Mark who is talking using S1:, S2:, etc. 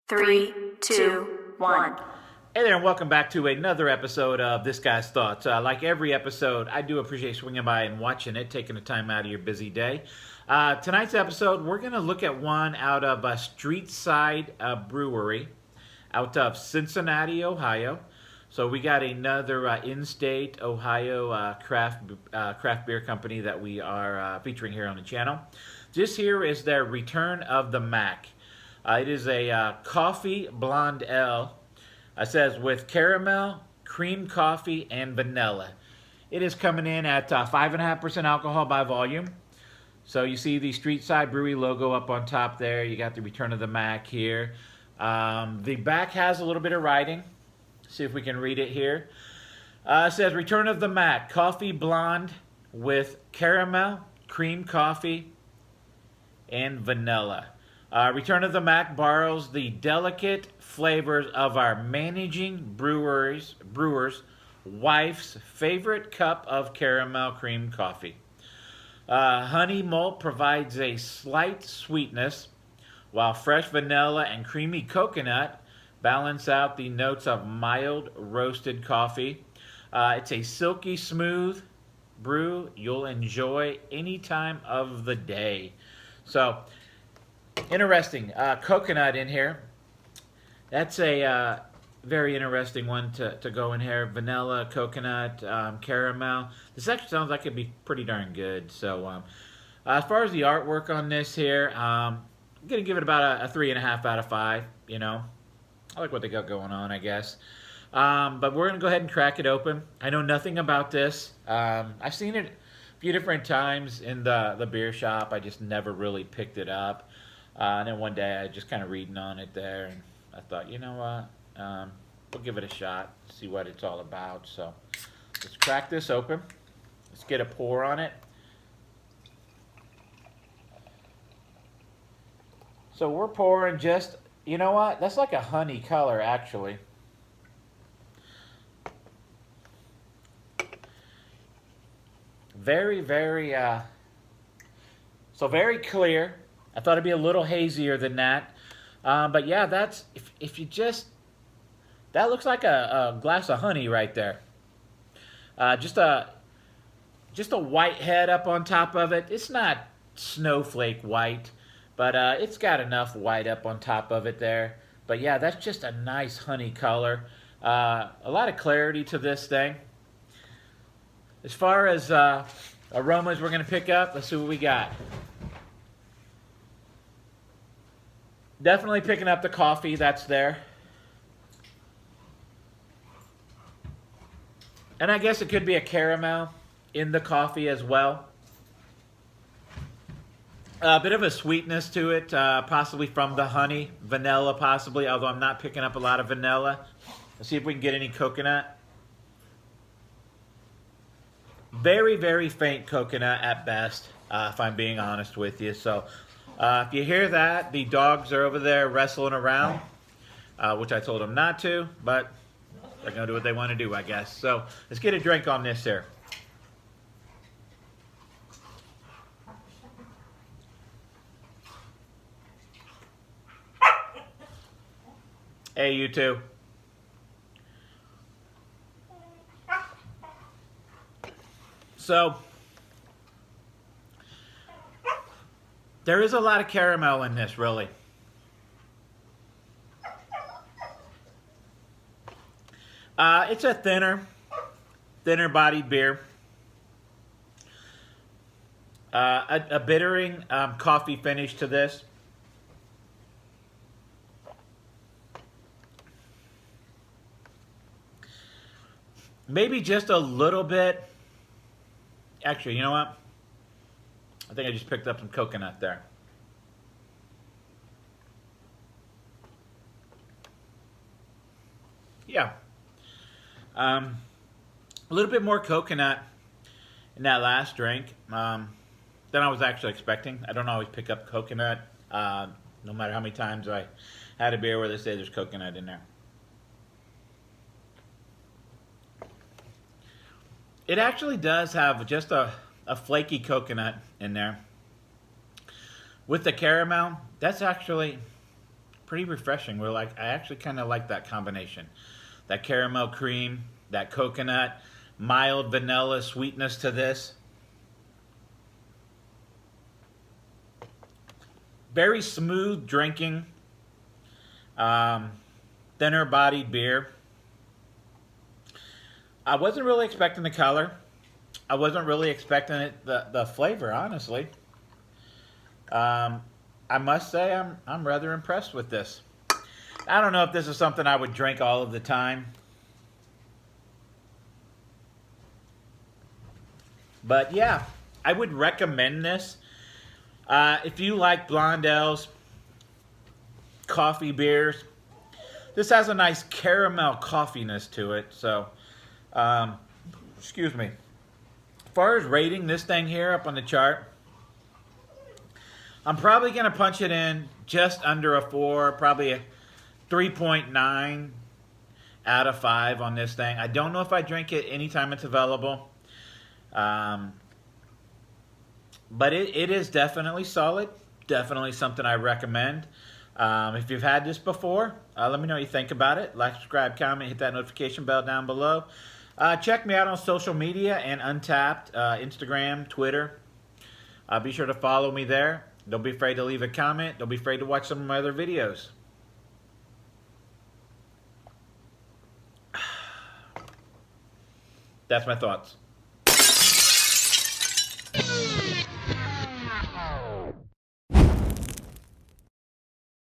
S1: Three, two, one.
S2: Hey there, and welcome back to another episode of This Guy's Thoughts. Like every episode, I do appreciate swinging by and watching it, taking the time out of your busy day. Tonight's episode, we're going to look at one out of Streetside Brewery out of Cincinnati, Ohio. So we got another in-state Ohio craft beer company that we are featuring here on the channel. This here is their Return of the Mac. It is a coffee blonde ale. It says with caramel, cream coffee, and vanilla. It is coming in at 5.5% alcohol by volume. So you see the Streetside Brewing logo up on top there. You got the Return of the Mac here. The back has a little bit of writing. See if we can read it here. It says Return of the Mac, coffee blonde with caramel, cream coffee, and vanilla. Return of the Mac borrows the delicate flavors of our managing brewer's wife's favorite cup of caramel cream coffee. Honey malt provides a slight sweetness, while fresh vanilla and creamy coconut balance out the notes of mild roasted coffee. It's a silky smooth brew you'll enjoy any time of the day. So, interesting. Coconut in here. That's a very interesting one to go in here. Vanilla, coconut, caramel. This actually sounds like it'd be pretty darn good. So, as far as the artwork on this here, I'm going to give it about a 3.5 out of 5. You know, I like what they got going on, I guess. But we're going to go ahead and crack it open. I know nothing about this. I've seen it a few different times in the beer shop. I just never really picked it up. And then one day I just kind of reading on it there, and I thought, you know what, we'll give it a shot, see what it's all about. So let's crack this open. Let's get a pour on it. So we're pouring just, you know what, that's like a honey color actually. Very, very, so very clear. I thought it'd be a little hazier than that. But yeah, that's, if you just, that looks like a glass of honey right there. Just a white head up on top of it. It's not snowflake white, but it's got enough white up on top of it there. But yeah, that's just a nice honey color. A lot of clarity to this thing. As far as aromas we're going to pick up, let's see what we got. Definitely picking up the coffee that's there. And I guess it could be a caramel in the coffee as well. A bit of a sweetness to it, possibly from the honey. Vanilla possibly, although I'm not picking up a lot of vanilla. Let's see if we can get any coconut. Very, very faint coconut at best, if I'm being honest with you. So, if you hear that, the dogs are over there wrestling around, which I told them not to, but they're going to do what they want to do, I guess. So, let's get a drink on this here. Hey, you two. So, there is a lot of caramel in this, really. It's a thinner bodied beer. A bittering coffee finish to this. Maybe just a little bit. Actually, you know what? I think I just picked up some coconut there. Yeah. A little bit more coconut in that last drink than I was actually expecting. I don't always pick up coconut, no matter how many times I had a beer where they say there's coconut in there. It actually does have just a flaky coconut in there. With the caramel, that's actually pretty refreshing. I actually kind of like that combination. That caramel cream, that coconut, mild vanilla sweetness to this. Very smooth drinking, thinner bodied beer. I wasn't really expecting the color. I wasn't really expecting the flavor, honestly. I must say I'm rather impressed with this. I don't know if this is something I would drink all of the time. But yeah, I would recommend this. If you like blonde ales, coffee beers, this has a nice caramel coffeeness to it. So, excuse me. As far as rating this thing here up on the chart, I'm probably going to punch it in just under a 4, probably a 3.9 out of 5 on this thing. I don't know if I drink it anytime it's available. But it is definitely solid. Definitely something I recommend. If you've had this before, let me know what you think about it. Like, subscribe, comment, hit that notification bell down below. Check me out on social media and Untapped, Instagram, Twitter. Be sure to follow me there. Don't be afraid to leave a comment. Don't be afraid to watch some of my other videos. That's my thoughts.